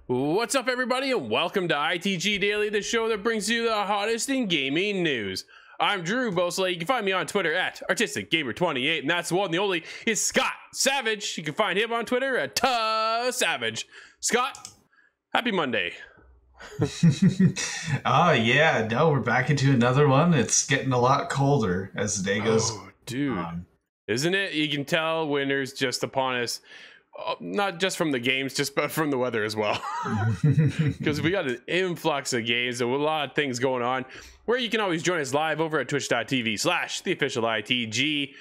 What's up, everybody, and welcome to ITG Daily, the show that brings you the hottest in gaming news. I'm Drew Bosley. You can find me on Twitter at ArtisticGamer28, and that's the one, the only is Scott Savage. You can find him on Twitter at Savage. Scott, happy Monday. Oh yeah, no, we're back into another one. It's getting a lot colder as the day goes. Oh, dude, isn't it? You can tell winter's just upon us. Not just from the games, but from the weather as well. Because we got an influx of games and a lot of things going on, where you can always join us live over at twitch.tv/theofficialITG,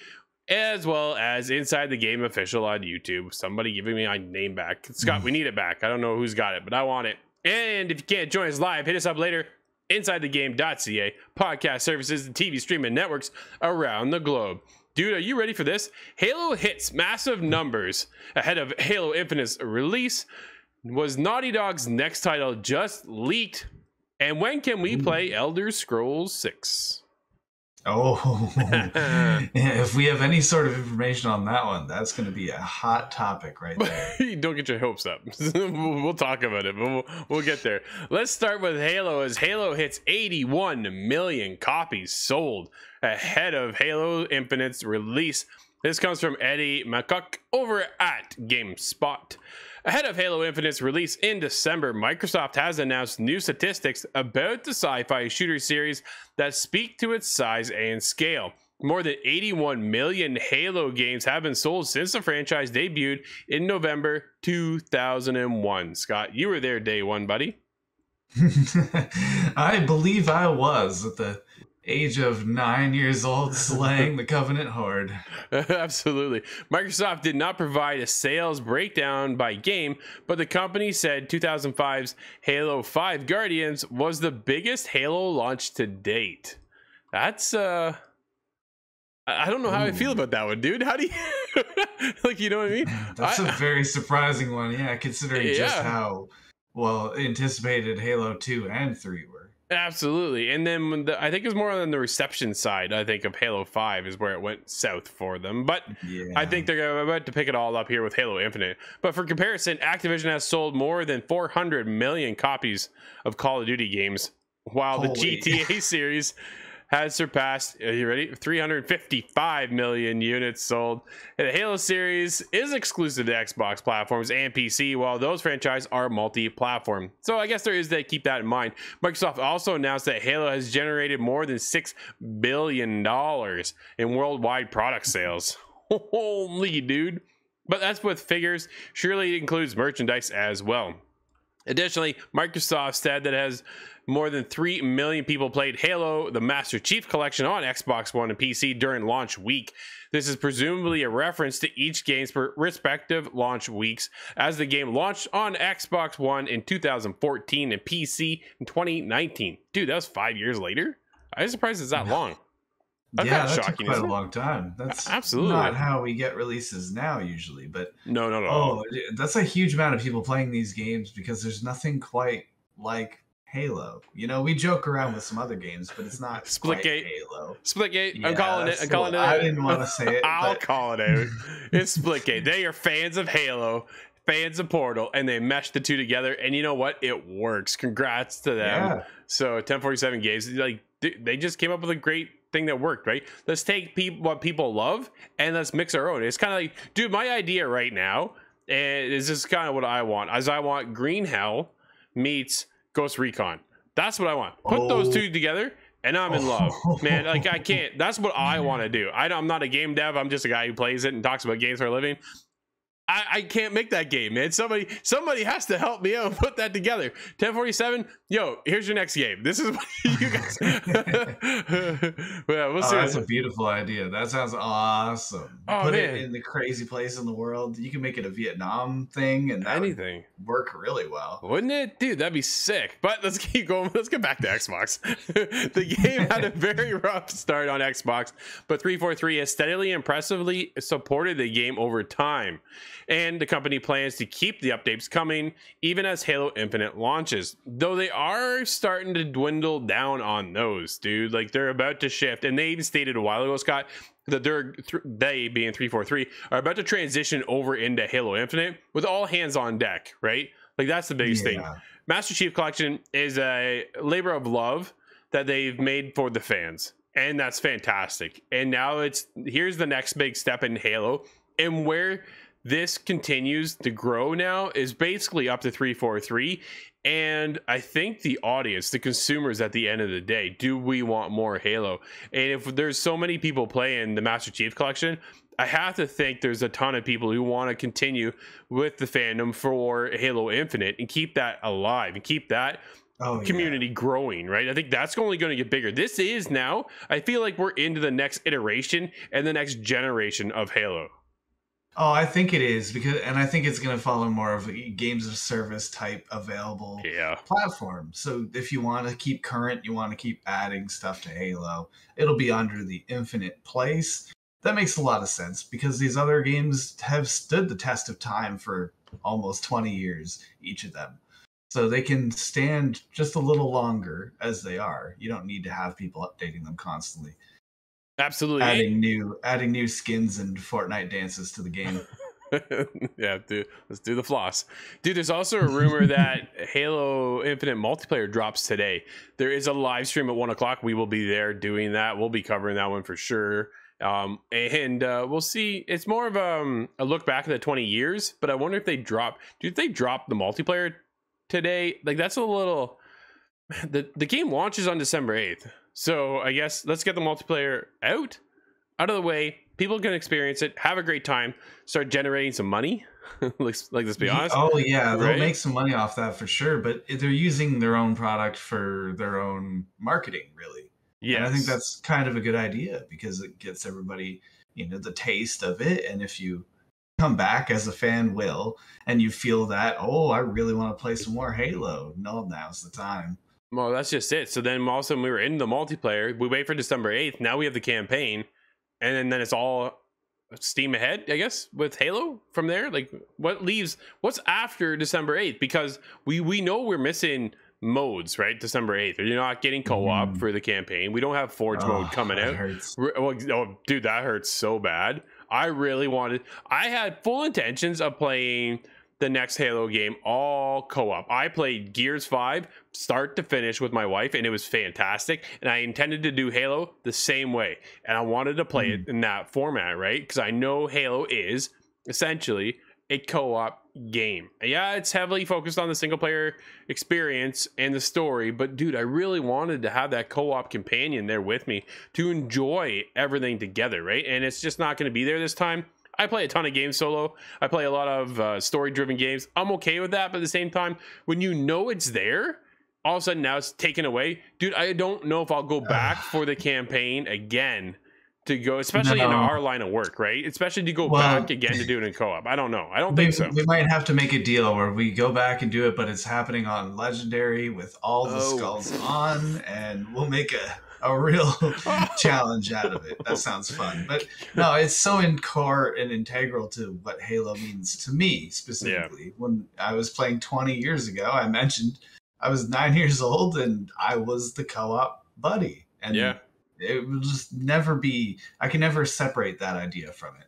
as well as Inside the Game Official on YouTube. Somebody giving me my name back. Scott, we need it back. I don't know who's got it, but I want it. And if you can't join us live, hit us up later. InsideTheGame.ca, podcast services and TV streaming networks around the globe. Dude, are you ready for this? Halo hits massive numbers ahead of Halo Infinite's release. Was Naughty Dog's next title just leaked? And when can we play Elder Scrolls 6? Oh, if we have any sort of information on that one, that's going to be a hot topic right there. Don't get your hopes up. We'll talk about it, but we'll get there. Let's start with Halo, as Halo hits 81 million copies sold ahead of Halo Infinite's release. This comes from Eddie McCuck over at GameSpot. Ahead of Halo Infinite's release in December, Microsoft has announced new statistics about the sci-fi shooter series that speak to its size and scale. More than 81 million Halo games have been sold since the franchise debuted in November 2001. Scott, you were there day one, buddy. I believe I was at the age of 9 years old, slaying the Covenant Horde. Absolutely. Microsoft did not provide a sales breakdown by game, but the company said 2005's Halo 5 Guardians was the biggest Halo launch to date. That's I don't know how I feel about that one, dude. How do you like, you know what I mean? That's a very surprising one, yeah, considering just how well anticipated Halo 2 and 3 were. Absolutely. And then I think it's more on the reception side, I think, of Halo 5 is where it went south for them. But yeah, I think they're about to pick it all up here with Halo Infinite. But for comparison, Activision has sold more than 400 million copies of Call of Duty games, while the GTA series has surpassed, are you ready? 355 million units sold. And the Halo series is exclusive to Xbox platforms and PC, while those franchises are multi-platform. So I guess there is that, keep that in mind. Microsoft also announced that Halo has generated more than $6 billion in worldwide product sales. Holy dude. But that's with figures. Surely it includes merchandise as well. Additionally, Microsoft said that it has more than 3 million people played Halo, the Master Chief Collection on Xbox One and PC during launch week. This is presumably a reference to each game's respective launch weeks, as the game launched on Xbox One in 2014 and PC in 2019. Dude, that was 5 years later? I'm surprised it's that long. That's that shocking, took quite a long time. That's absolutely not how we get releases now usually, but no. Oh, that's a huge amount of people playing these games because there's nothing quite like Halo. You know, we joke around with some other games, but it's not Splitgate. Halo. Splitgate. Yeah, I'm calling it. I didn't want to say it. I'll call it out. It's Splitgate. They are fans of Halo, fans of Portal, and they meshed the two together. And you know what? It works. Congrats to them. Yeah. So 1047 Games, like, they just came up with a great thing that worked, right? Let's take what people love and let's mix our own. It's kind of like, dude, my idea right now is just kind of what I want. As I want Green Hell meets Ghost Recon. That's what I want. Put those two together and I'm in love, man. Like, I can't. That's what I want to do. I'm not a game dev. I'm just a guy who plays it and talks about games for a living. I can't make that game, man. Somebody has to help me out and put that together. 1047, yo, here's your next game. This is what you guys. Well, we'll see. That's a beautiful idea. That sounds awesome. Put it in the crazy place in the world. You can make it a Vietnam thing, and that would work really well, wouldn't it, dude? That'd be sick. But let's keep going. Let's get back to Xbox. The game had a very rough start on Xbox, but 343 has steadily, impressively supported the game over time. And the company plans to keep the updates coming even as Halo Infinite launches, though they are starting to dwindle down on those, dude. Like, they're about to shift, and they even stated a while ago, Scott, that they being 343 are about to transition over into Halo Infinite with all hands on deck, right? Like that's the biggest thing. Master Chief Collection is a labor of love that they've made for the fans, and that's fantastic. And now here's the next big step in Halo, and where this continues to grow now is basically up to 343. And I think the audience, the consumers at the end of the day, do we want more Halo? And if there's so many people playing the Master Chief Collection, I have to think there's a ton of people who want to continue with the fandom for Halo Infinite and keep that alive and keep that community growing, right? I think that's only going to get bigger. This is now, I feel like we're into the next iteration and the next generation of Halo. Oh, I think it is, and I think it's going to follow more of a games of service type available platform. So if you want to keep current, you want to keep adding stuff to Halo, it'll be under the Infinite place. That makes a lot of sense because these other games have stood the test of time for almost 20 years, each of them. So they can stand just a little longer as they are. You don't need to have people updating them constantly. Absolutely. Adding new skins and Fortnite dances to the game. Yeah, dude, let's do the floss. Dude, there's also a rumor that Halo Infinite multiplayer drops today. There is a live stream at 1 o'clock. We will be there doing that. We'll be covering that one for sure. We'll see. It's more of a look back at the 20 years, but I wonder if they drop the multiplayer today. Like that's a little, the game launches on December 8th. So I guess let's get the multiplayer out of the way. People can experience it, have a great time, start generating some money. Let's be honest. Oh yeah, they'll make some money off that for sure. But they're using their own product for their own marketing, really. Yeah, and I think that's kind of a good idea because it gets everybody, the taste of it. And if you come back as a fan, and you feel that, oh, I really want to play some more Halo, now's the time. Well, that's just it. So then all of a sudden we were in the multiplayer. We wait for December 8th. Now we have the campaign. And then it's all steam ahead, I guess, with Halo from there. Like what's after December 8th? Because we know we're missing modes, right? December 8th. You're not getting co-op for the campaign. We don't have Forge mode coming out. Oh, dude, that hurts so bad. I had full intentions of playing the next Halo game all co-op. I played Gears 5 start to finish with my wife, and it was fantastic. And I intended to do Halo the same way, and I wanted to play it in that format, right? Because I know Halo is essentially a co-op game. Yeah, it's heavily focused on the single player experience and the story, but dude, I really wanted to have that co-op companion there with me to enjoy everything together, right? And it's just not going to be there this time. I play a ton of games solo. I play a lot of story-driven games. I'm okay with that, but at the same time, when you know it's there, all of a sudden now it's taken away. Dude, I don't know if I'll go back for the campaign again to go, especially in our line of work, right? Especially to go back again to do it in co-op. I don't know. I don't think so. We might have to make a deal where we go back and do it, but it's happening on Legendary with all the skulls on, and we'll make a real challenge out of it. That sounds fun. But no, it's so core and integral to what Halo means to me specifically. Yeah. When I was playing 20 years ago, I mentioned I was 9 years old and I was the co-op buddy. And it will just never be, I can never separate that idea from it.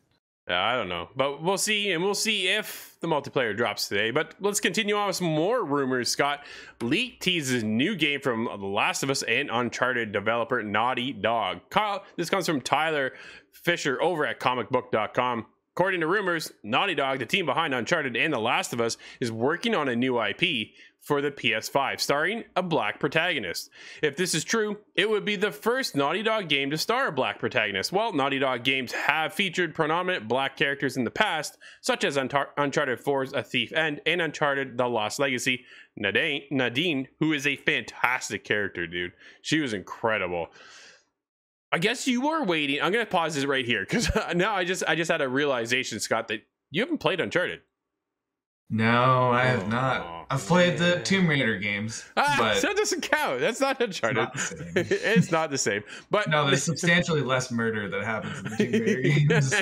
Yeah, I don't know, but we'll see, and we'll see if the multiplayer drops today. But let's continue on with some more rumors. Scott, leaked teases new game from The Last of Us and Uncharted developer Naughty Dog. Kyle, this comes from Tyler Fisher over at comicbook.com. According to rumors, Naughty Dog, the team behind Uncharted and The Last of Us, is working on a new IP for the PS5, starring a black protagonist. If this is true, it would be the first Naughty Dog game to star a black protagonist. Well, Naughty Dog games have featured predominant black characters in the past, such as Uncharted 4's A Thief End and Uncharted The Lost Legacy. Nadine, who is a fantastic character, dude. She was incredible. I guess you were waiting. I'm going to pause this right here because now I just had a realization, Scott, that you haven't played Uncharted. No, I have not. Oh, I've played the man. Tomb Raider games, So but that doesn't count. That's not Uncharted. it's not the same. It's not the same. But No, there's substantially less murder that happens in the Tomb Raider games.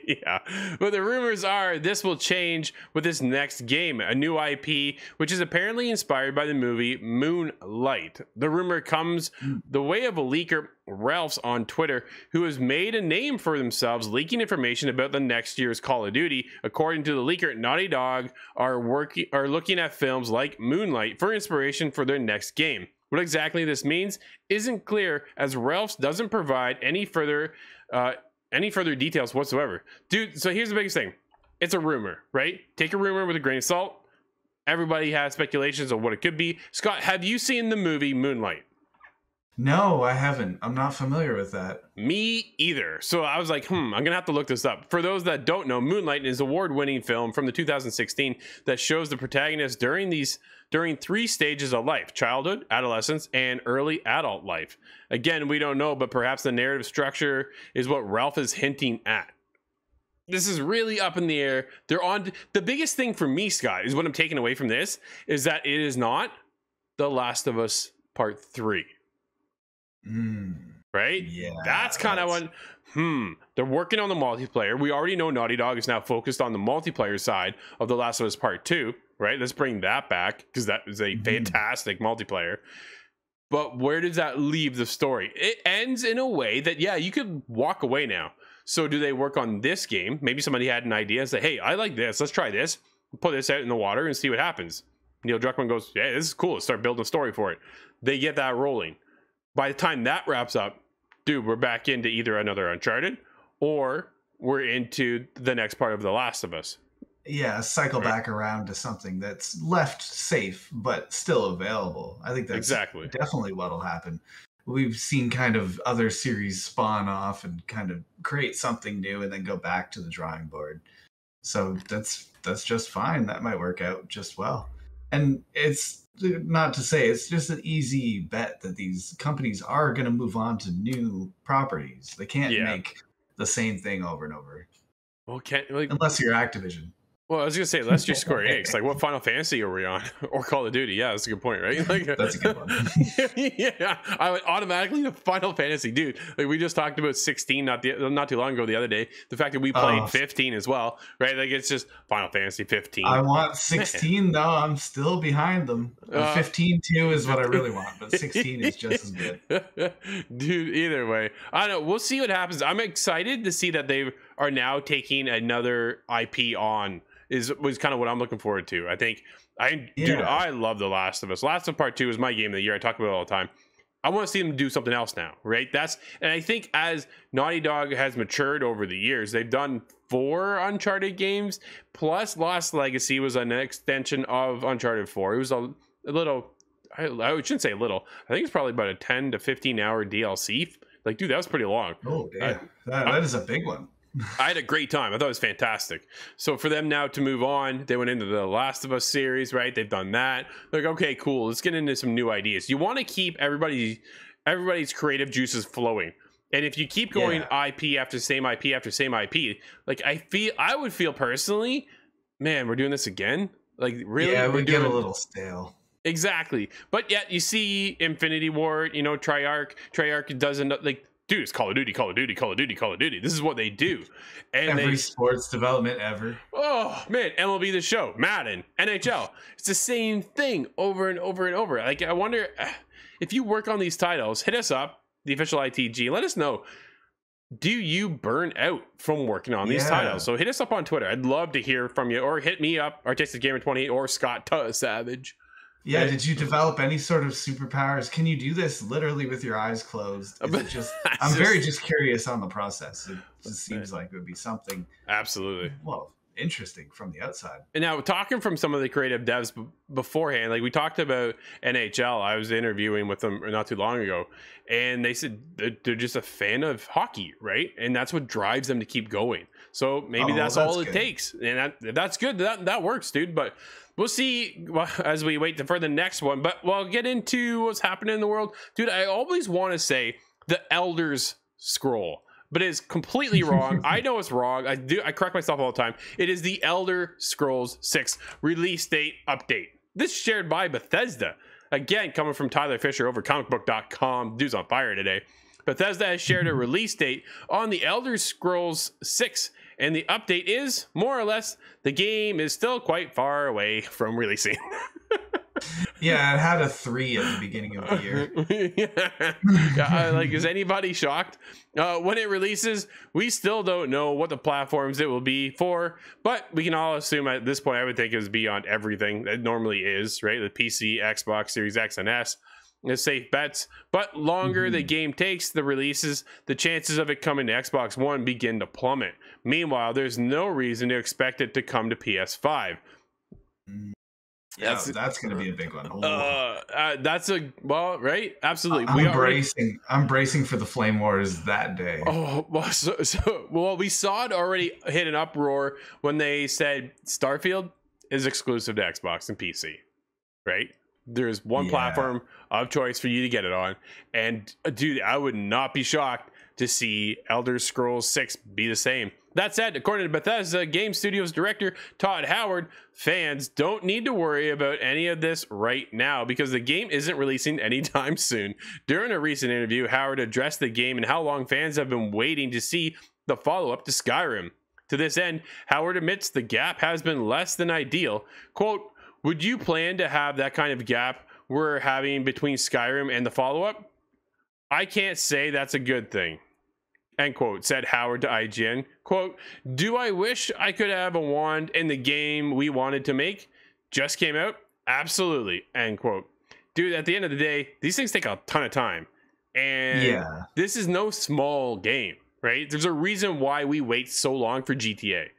yeah, but the rumors are this will change with this next game, a new IP, which is apparently inspired by the movie Moonlight. The rumor comes the way of a leaker, Ralph's on Twitter, who has made a name for themselves leaking information about the next year's Call of Duty. According to the leaker, Naughty Dog are looking at films like Moonlight for inspiration for their next game. What exactly this means isn't clear, as Ralph's doesn't provide any further details whatsoever. Dude, so here's the biggest thing. It's a rumor, right? Take a rumor with a grain of salt. Everybody has speculations of what it could be. Scott, have you seen the movie Moonlight? No, I haven't. I'm not familiar with that. Me either. So I was like, I'm gonna have to look this up. For those that don't know, Moonlight is an award-winning film from the 2016 that shows the protagonist during 3 stages of life: childhood, adolescence, and early adult life. Again, we don't know, but perhaps the narrative structure is what Ralph is hinting at. This is really up in the air. The biggest thing for me, Scott, is what I'm taking away from this is that it is not The Last of Us Part 3. Right? Yeah. That's kind of what. They're working on the multiplayer. We already know Naughty Dog is now focused on the multiplayer side of The Last of Us Part 2. Right? Let's bring that back, because that is a fantastic multiplayer. But where does that leave the story? It ends in a way that, yeah, you could walk away now. So do they work on this game? Maybe somebody had an idea and say, hey, I like this. Let's try this. Put this out in the water and see what happens. Neil Druckmann goes, yeah, this is cool. Let's start building a story for it. They get that rolling. By the time that wraps up, dude, we're back into either another Uncharted or we're into the next part of The Last of Us. Yeah, cycle back around to something that's left safe but still available. I think that's exactly definitely what'll happen. We've seen kind of other series spawn off and kind of create something new and then go back to the drawing board. So that's just fine. That might work out just well. And it's not to say it's just an easy bet that these companies are going to move on to new properties. They can't make the same thing over and over. Well, unless you're Activision. Well, I was gonna say, unless you're Square Enix, like what Final Fantasy are we on, or Call of Duty? Yeah, that's a good point, right? Like, that's a good one. Yeah, I would automatically to Final Fantasy, dude. Like we just talked about 16 not too long ago the other day. The fact that we played 15 as well, right? Like it's just Final Fantasy 15. I want 16 though. I'm still behind them. 15 too is what I really want, but 16 is just as good. Dude, either way, I don't know. We'll see what happens. I'm excited to see that they are now taking another IP on. Was kind of what I'm looking forward to. I think dude, I love The Last of Us. Last of Part 2 is my game of the year. I talk about it all the time. I want to see them do something else now, right? And I think as Naughty Dog has matured over the years, they've done 4 Uncharted games, plus Lost Legacy was an extension of Uncharted 4. It was a little, I shouldn't say a little, I think it's probably about a 10 to 15 hour DLC. Like, dude, that was pretty long. Oh, damn. That is a big one. I had a great time. I thought it was fantastic. So for them now to move on, they went into the Last of Us series, right? They've done that. Like, okay, cool. Let's get into some new ideas. You want to keep everybody's creative juices flowing. And if you keep going IP after same IP after same IP, like I would feel personally, man, we're doing this again. Like, really? Yeah, we get a little stale. Exactly. But yet you see Infinity Ward, Treyarch doesn't like. Dude, it's Call of Duty, Call of Duty, Call of Duty, Call of Duty. This is what they do. And every sports development ever. Oh, man. MLB The Show, Madden, NHL. It's the same thing over and over and over. Like, I wonder if you work on these titles, hit us up, the official ITG. Let us know. Do you burn out from working on these titles? So hit us up on Twitter. I'd love to hear from you. Or hit me up, ArtisticGamer28 or Scott Savage. Yeah, did you develop any sort of superpowers? Can you do this literally with your eyes closed? I'm very curious on the process. It just seems like it would be something absolutely interesting from the outside. And now, talking from some of the creative devs beforehand, like we talked about NHL, I was interviewing with them not too long ago, and they said they're just a fan of hockey, right? And that's what drives them to keep going. So maybe that's all it takes, and that's good. That works, dude. But we'll see as we wait for the next one. But we'll get into what's happening in the world. Dude, I always want to say the Elder's Scroll. but it is completely wrong. I know it's wrong. I correct myself all the time. It is the Elder Scrolls 6 release date update. This is shared by Bethesda. Again, coming from Tyler Fisher over comicbook.com. Dude's on fire today. Bethesda has shared a release date on the Elder Scrolls 6, and the update is, more or less, the game is still quite far away from releasing. Yeah, it had a 3 at the beginning of the year. Like, is anybody shocked? When it releases, we still don't know what the platforms it will be for, but we can all assume at this point, I would think it would be on everything. It normally is, right? The PC, Xbox, Series X, and S. Is safe bets, but longer the game takes, the releases, the chances of it coming to Xbox One begin to plummet. Meanwhile, there's no reason to expect it to come to PS5. Yeah, that's going to be a big one. That's a right. Absolutely. I'm bracing for the Flame Wars that day. Oh, well, we saw it already hit an uproar when they said Starfield is exclusive to Xbox and PC, right? There's one platform of choice for you to get it on, and dude, I would not be shocked to see Elder Scrolls 6 be the same. That said, according to Bethesda Game Studios director Todd Howard, fans don't need to worry about any of this right now because the game isn't releasing anytime soon. During a recent interview, Howard addressed the game and how long fans have been waiting to see the follow-up to Skyrim. To this end, Howard admits the gap has been less than ideal. Quote, "Would you plan to have that kind of gap we're having between Skyrim and the follow-up? I can't say that's a good thing." End quote, said Howard to IGN. Quote, "Do I wish I could have a wand in the game we wanted to make? Just came out? Absolutely." End quote. Dude, at the end of the day, these things take a ton of time. And this is no small game, right? There's a reason why we wait so long for GTA.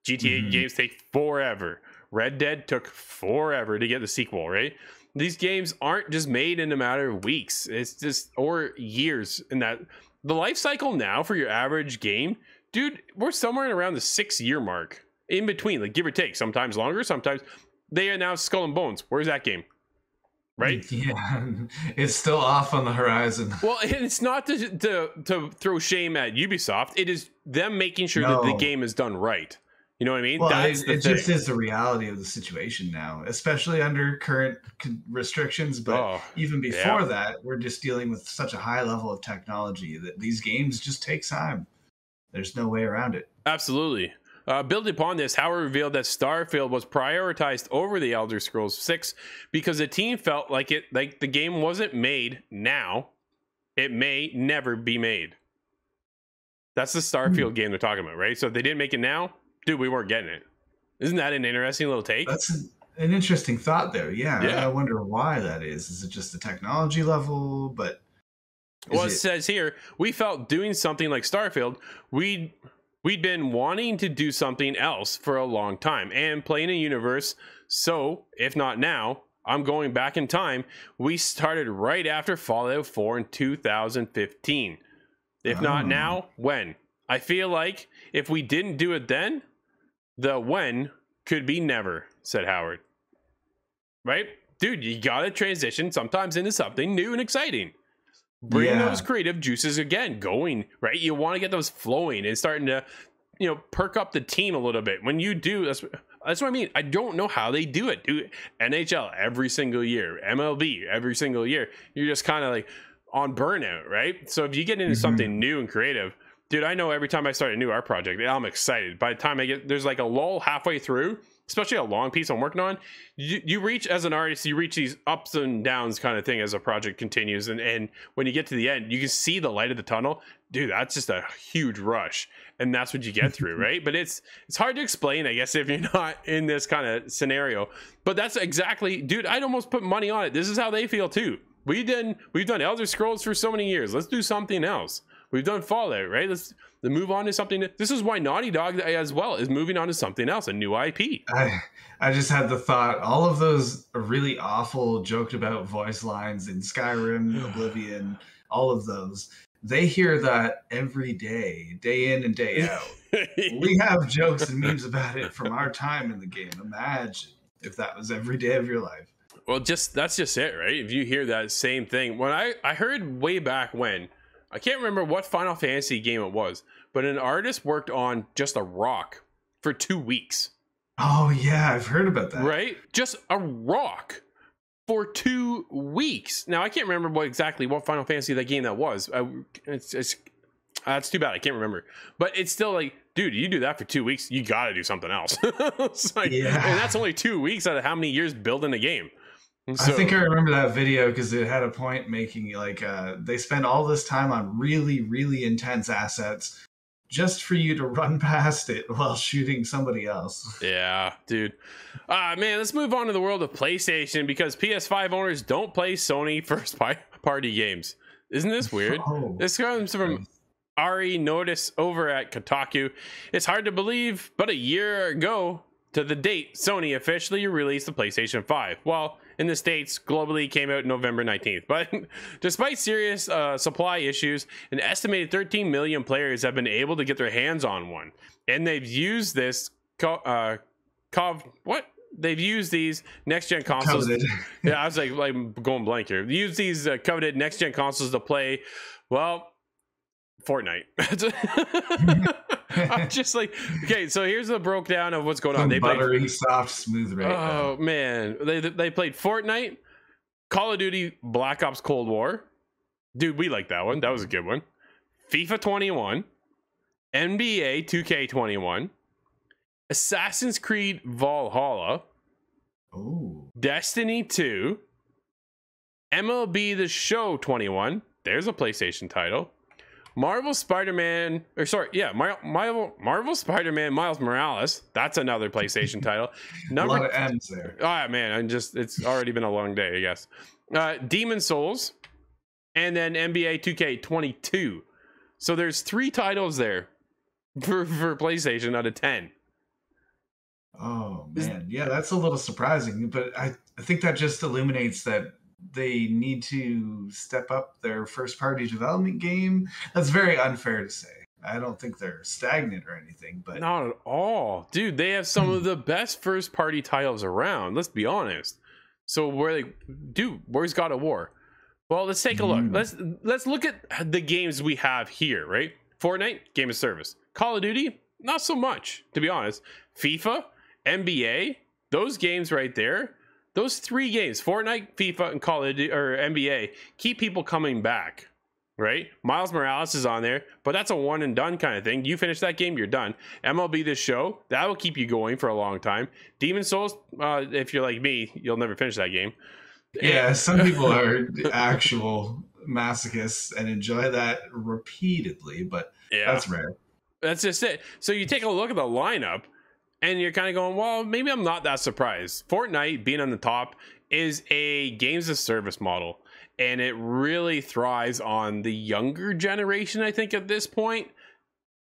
GTA games take forever. Red Dead took forever to get the sequel, right? These games aren't just made in a matter of weeks. It's just, or years in that. The life cycle now for your average game, dude, we're somewhere around the 6-year mark. In between, like give or take, sometimes longer, sometimes. They announced Skull and Bones. Where's that game? Right? Yeah, it's still off on the horizon. Well, it's not to throw shame at Ubisoft. It is them making sure that the game is done right. You know what I mean? Well, it just is the reality of the situation now, especially under current restrictions. But even before that, we're just dealing with such a high level of technology that these games just take time. There's no way around it. Absolutely. Building upon this, Howard revealed that Starfield was prioritized over the Elder Scrolls 6 because the team felt like the game wasn't made now. It may never be made. That's the Starfield game they're talking about, right? So if they didn't make it now, dude, we weren't getting it. Isn't that an interesting little take? That's an interesting thought there. Yeah. I wonder why that is. Is it just the technology level? But it says here, we felt doing something like Starfield, we'd been wanting to do something else for a long time and play in a universe. So if not now, I'm going back in time. We started right after Fallout 4 in 2015. If not now, when? I feel like if we didn't do it then, the when could be never, said Howard. Right? Dude, you gotta transition sometimes into something new and exciting. Bring those creative juices again going, right? You want to get those flowing and starting to, perk up the team a little bit. When you do, that's what I mean. I don't know how they do it. Do NHL every single year, MLB every single year. You're just kind of like on burnout, right? So if you get into something new and creative, dude, I know every time I start a new art project, I'm excited. By the time there's like a lull halfway through, especially a long piece I'm working on, you reach, as an artist, you reach these ups and downs kind of thing as a project continues. And when you get to the end, you can see the light of the tunnel. Dude, that's just a huge rush. And that's what you get through, right? But it's hard to explain, I guess, if you're not in this kind of scenario. But that's exactly, dude, I'd almost put money on it. This is how they feel too. We've done Elder Scrolls for so many years. Let's do something else. We've done Fallout, right? Let's move on to something. This is why Naughty Dog as well is moving on to something else, a new IP. I just had the thought, all of those really awful joked about voice lines in Skyrim, Oblivion, all of those, they hear that every day in and day out. We have jokes and memes about it from our time in the game. Imagine if that was every day of your life. Well, that's just it, right? If you hear that same thing. When I heard way back when, I can't remember what Final Fantasy game it was, but an artist worked on just a rock for 2 weeks. Oh yeah, I've heard about that. Right? Just a rock for 2 weeks. Now I can't remember what Final Fantasy that game that was. That's too bad. I can't remember. But it's still like, dude, you do that for 2 weeks, you got to do something else. It's like, and that's only 2 weeks out of how many years building a game. So, I think I remember that video because it had a point making like they spend all this time on really, really intense assets just for you to run past it while shooting somebody else. Yeah, dude. Man, let's move on to the world of PlayStation because PS5 owners don't play Sony first-party games. Isn't this weird? This comes from Ari Notice over at Kotaku. It's hard to believe, but a year ago to the date, Sony officially released the PlayStation 5. Well, in the States, globally came out November 19th. But despite serious supply issues, an estimated 13 million players have been able to get their hands on one. And they've used this they've used these next-gen consoles. Yeah, I was like going blank here. Use these coveted next-gen consoles to play, well, Fortnite. I'm just like, okay, so here's the breakdown of what's going on. They buttery, soft, smooth right now. Oh man, they played Fortnite, Call of Duty, Black Ops Cold War. Dude, we like that one. That was a good one. FIFA 21, NBA 2K21, Assassin's Creed Valhalla, Destiny 2, MLB The Show 21. There's a PlayStation title. Marvel Spider-Man Miles Morales. That's another PlayStation title. A lot of M's there. Oh man, it's already been a long day, I guess. Demon Souls, and then NBA 2K22. So there's 3 titles there for PlayStation out of 10. Oh man, yeah, that's a little surprising, but I think that just illuminates that they need to step up their first party development game. That's very unfair to say. I don't think they're stagnant or anything, but not at all, dude. They have some of the best first party titles around, let's be honest. So where's God of War? Well, let's take a look. Let's look at the games we have here, right? Fortnite, game of service. Call of Duty, not so much, to be honest. FIFA, NBA, those games right there. Those 3 games, Fortnite, FIFA, and Call of Duty or NBA, keep people coming back, right? Miles Morales is on there, but that's a one and done kind of thing. You finish that game, you're done. MLB The Show, that will keep you going for a long time. Demon Souls, if you're like me, you'll never finish that game. Yeah, some people are actual masochists and enjoy that repeatedly, but that's rare. That's just it. So you take a look at the lineup, and you're kind of going, well, maybe I'm not that surprised. Fortnite being on the top is a games of service model, and it really thrives on the younger generation, I think, at this point,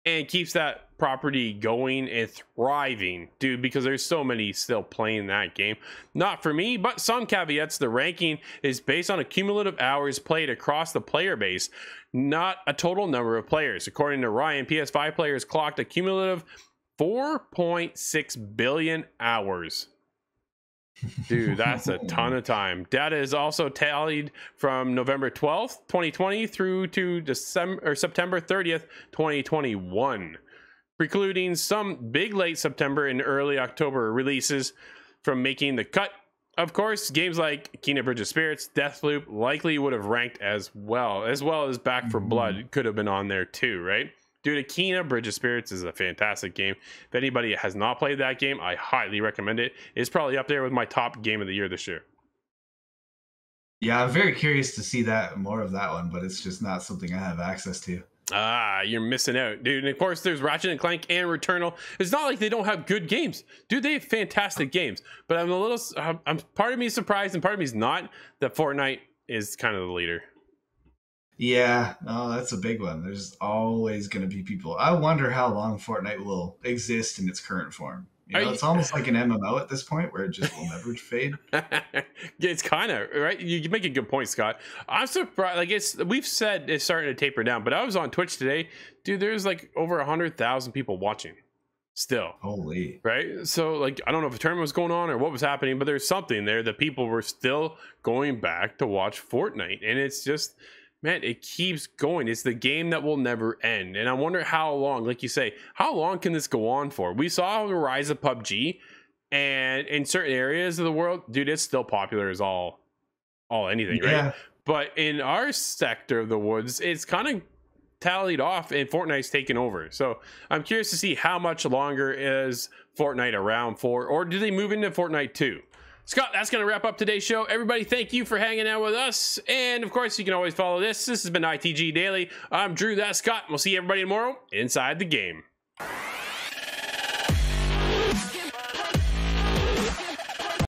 and keeps that property going and thriving, dude, because there's so many still playing that game. Not for me, but some caveats. The ranking is based on a cumulative hours played across the player base, not a total number of players. According to Ryan, PS5 players clocked a cumulative 4.6 billion hours. Dude, that's a ton of time. Data is also tallied from November 12th, 2020 through to September 30th, 2021, precluding some big late September and early October releases from making the cut. Of course, games like Kena Bridge of Spirits, Deathloop likely would have ranked as well as Back 4 Blood could have been on there too, right? Dude, Kena Bridge of Spirits is a fantastic game. If anybody has not played that game, I highly recommend it. It's probably up there with my top game of the year this year. Yeah, I'm very curious to see more of that one, but it's just not something I have access to. You're missing out, dude. And of course, there's Ratchet and Clank and Returnal. It's not like they don't have good games, dude. They have fantastic games. But I'm part of me is surprised and part of me is not that Fortnite is kind of the leader. Yeah, no, that's a big one. There's always going to be people. I wonder how long Fortnite will exist in its current form. It's almost like an MMO at this point where it just will never fade. It's kind of right. You make a good point, Scott. I'm surprised. We've said it's starting to taper down, but I was on Twitch today, dude. There's like over 100,000 people watching still. Holy. Right. So I don't know if a tournament was going on or what was happening, but there's something there that people were still going back to watch Fortnite, and it's just. man, it keeps going. It's the game that will never end. And I wonder how long, like you say, how long can this go on for? We saw the rise of PUBG, and in certain areas of the world, dude, it's still popular as all anything, right? But in our sector of the woods, it's kind of tallied off and Fortnite's taken over. So I'm curious to see how much longer is Fortnite around for, or do they move into Fortnite 2? Scott, that's going to wrap up today's show. Everybody, thank you for hanging out with us. And of course, you can always follow this. This has been ITG Daily. I'm Drew, that's Scott. We'll see everybody tomorrow inside the game.